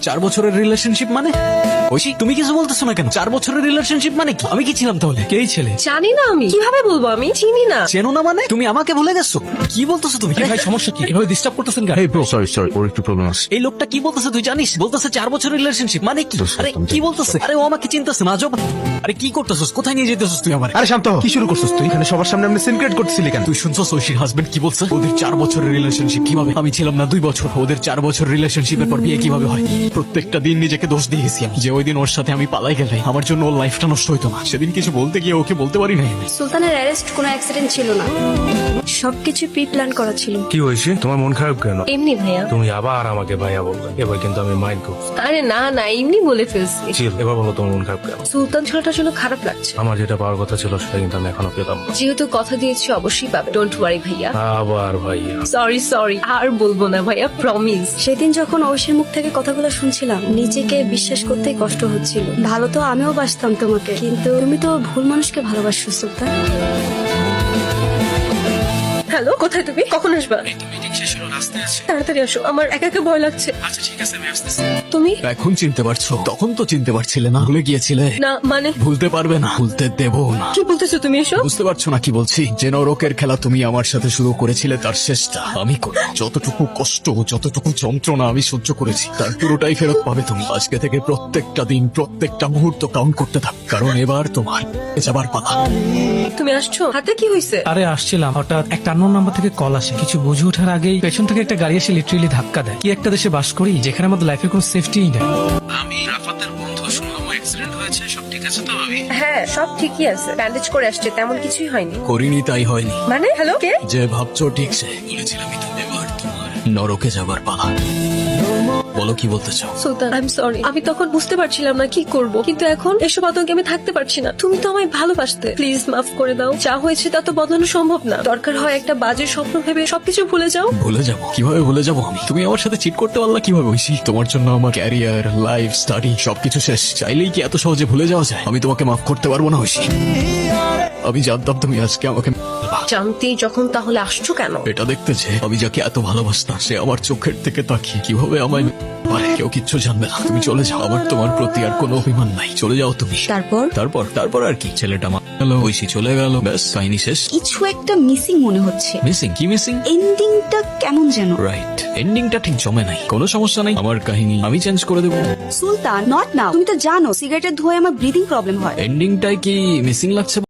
4 বছরের রিলেশনশিপ মানে? ঐশী তুমি কিছু বলতেছো না কেন? 4 বছরের রিলেশনশিপ মানে কি? আমি কি ছিলাম তাহলে? কেই ছেলে? জানি না, আমি কিভাবে বলবো, আমি চিনি না। চেনো না মানে? তুমি আমাকে ভুলে গেছো? কি বলতেছো তুমি? ভাই সমস্যা কি? এভাবে ডিস্টার্ব করতেছেন কেন? এই ব্রো সরি ওর একটু প্রবলেম আছে। এই লোকটা কি বলতেছে তুই জানিস? বলতেছে 4 বছরের রিলেশনশিপ মানে কি? আরে কি বলতেছে? আরে ও আমাকে চিন্তাছে না আজব। আরে কি করতেছস? কোথায় নিয়ে যেতেছস তুই আমার? আরে শান্ত হ। কি শুরু করছিস তুই? এখানে সবার সামনে আপনি সিনক্রেট করতেছিলি কেন? তুই শুনছস ঐশীর হাজবেন্ড কি বলছে? ওদের 4 বছরের রিলেশনশিপ কিভাবে? আমি ছিলাম না 2 বছর। ওদের 4 বছর রিলেশনশিপের পর বিয়ে কিভাবে হয়? প্রত্যেকটা দিন নিজেকে দোষ দিয়ে গেছি আমি, যে ওই দিন ওর সাথে আমি পালাই গেলে আমার জন্য ওর লাইফটা নষ্ট হইতো না। সেদিন কিছু বলতে গিয়ে ওকে বলতে পারি নাই আমি। সুলতানের অ্যারেস্ট কোনো অ্যাক্সিডেন্ট ছিল না, সবকিছু প্রি প্ল্যান করা ছিল। কি হয়েছে? তোমার মন খারাপ কেন? এমনি ভাইয়া। তুমি আবার আমাকে ভাইয়া বললে, এবার কিন্তু আমি মাইন্ড করছি। আরে না না, এমনি বলে ফেলছি। চিল, এবার বলো তোমার মন খারাপ কেন? সুলতান ছেলেটার জন্য খারাপ লাগছে। আমার যেটা পাওয়ার কথা ছিল সেটা কিন্তু আমি এখনো পেলাম না। যেহেতু কথা দিয়েছি অবশ্যই পাবে, ডোন্ট ওয়ারি ভাইয়া। আবার ভাইয়া? সরি আর বলবো না ভাইয়া, প্রমিস। সেদিন যখন ঐশীর মুখ থেকে কথাগুলো শুনছিলাম, নিজেকে বিশ্বাস করতেই কষ্ট হচ্ছিল। ভালো তো আমিও বাসতাম তোমাকে, কিন্তু তুমি তো ভুল মানুষকে ভালোবাসছো সুলতান। হ্যালো, কোথায় তুমি? কখন আসবা? তাড়াতাড়ি আসো, আমার একা একা ভয় লাগছে। তুমি? এখন চিনতে পারছো? তখন তো চিনতে পারছিলে না, ভুলে গিয়েছিলে। না মানে ভুলতে পারবে না, ভুলতে দেবো না। কি বলতেছো তুমি এসব? বুঝতে পারছো না কি বলছি? যে নরকের খেলা তুমি আমার সাথে শুরু করেছিলে তার শেষটা আমি করব। যতটুকু কষ্ট, যতটুকু যন্ত্রণা আমি সহ্য করেছি তার পুরোটাই ফেরত পাবে তুমি। আজকে থেকে প্রত্যেকটা দিন, প্রত্যেকটা মুহূর্ত কাউন্ট করতে থাক, কারণ এবার তোমার যাবার পালা। তুমি আসছো? হাতে কি হয়েছে? আরে আসছিলাম, হঠাৎ একটা আননোন নাম্বার থেকে কল আসে। কিছু বুঝে ওঠার আগেই পেছন থেকে একটা গাড়ি এসে লিটারেলি ধাক্কা দেয়। কি একটা দেশে বাস করি যেখানে আমাদের লাইফের কোনো সেফটিই নেই। আমি রাফাতের বন্ধু, শুনলাম অ্যাক্সিডেন্ট হয়েছে, সব ঠিক আছে তো? ভাবি হ্যাঁ সব ঠিকই আছে, ব্যান্ডেজ করে আসছে, তেমন কিছুই হয়নি। করিনি তাই হয়নি। মানে হ্যালো, কে? যে ভাবছো ঠিক সে। বলেছিলাম এবার তোমার নরকে যাবার পালা। বলো কি বলতে চাও? সুলতান আই এম সরি, আমি তখন বুঝতে পারছিলাম না কি করব, কিন্তু এখন এসব আতঙ্কে আমি থাকতে পারছি না। তুমি তো আমায় ভালোবাসতে, প্লিজ মাফ করে দাও। যা হয়েছে তা তো বদলানো সম্ভব না। দরকার হয় একটা বাজে স্বপ্ন ভেবে সবকিছু ভুলে যাও। ভুলে যাবো? কিভাবে ভুলে যাবো আমি? তুমি আমার সাথে চিট করতে পারলা কিভাবে ঐশী? তোমার জন্য আমার ক্যারিয়ার, লাইফ, স্টাডি সবকিছু শেষ। চাইলেই কি এত সহজে ভুলে যাওয়া যায়? আমি তোমাকে মাফ করতে পারবো না ঐশী। আমি জানতাম তুমি আজকে আমাকে জানতেই যখন তাহলে আসছো কেন? এটা দেখতে যে আমি যাকে এত ভালোবাসতাম সে আমার চোখের থেকে তাকিয়ে কিভাবে আমায় পারে। কেউ কিচ্ছু জানবে না, তুমি চলে যাও। আমার তোমার প্রতি আর কোনো অভিমান নাই, চলে যাও তুমি। তারপর তারপর আর কি? ছেলেটা মারা গেল, ঐশী চলে গেল, ব্যাস কাহিনী শেষ। কিছু একটা মিসিং মনে হচ্ছে। মিসিং? কি মিসিং? এন্ডিংটা কেমন যেন। রাইট, এন্ডিংটা ঠিক জমে নাই। কোনো সমস্যা নাই, আমার কাহিনী আমি চেঞ্জ করে দেবো। সুলতান নট নাও, তুমি তো জানো সিগারেটের ধোঁয়ায় আমার ব্রিদিং প্রবলেম হয়। এন্ডিংটাই কি মিসিং লাগছে?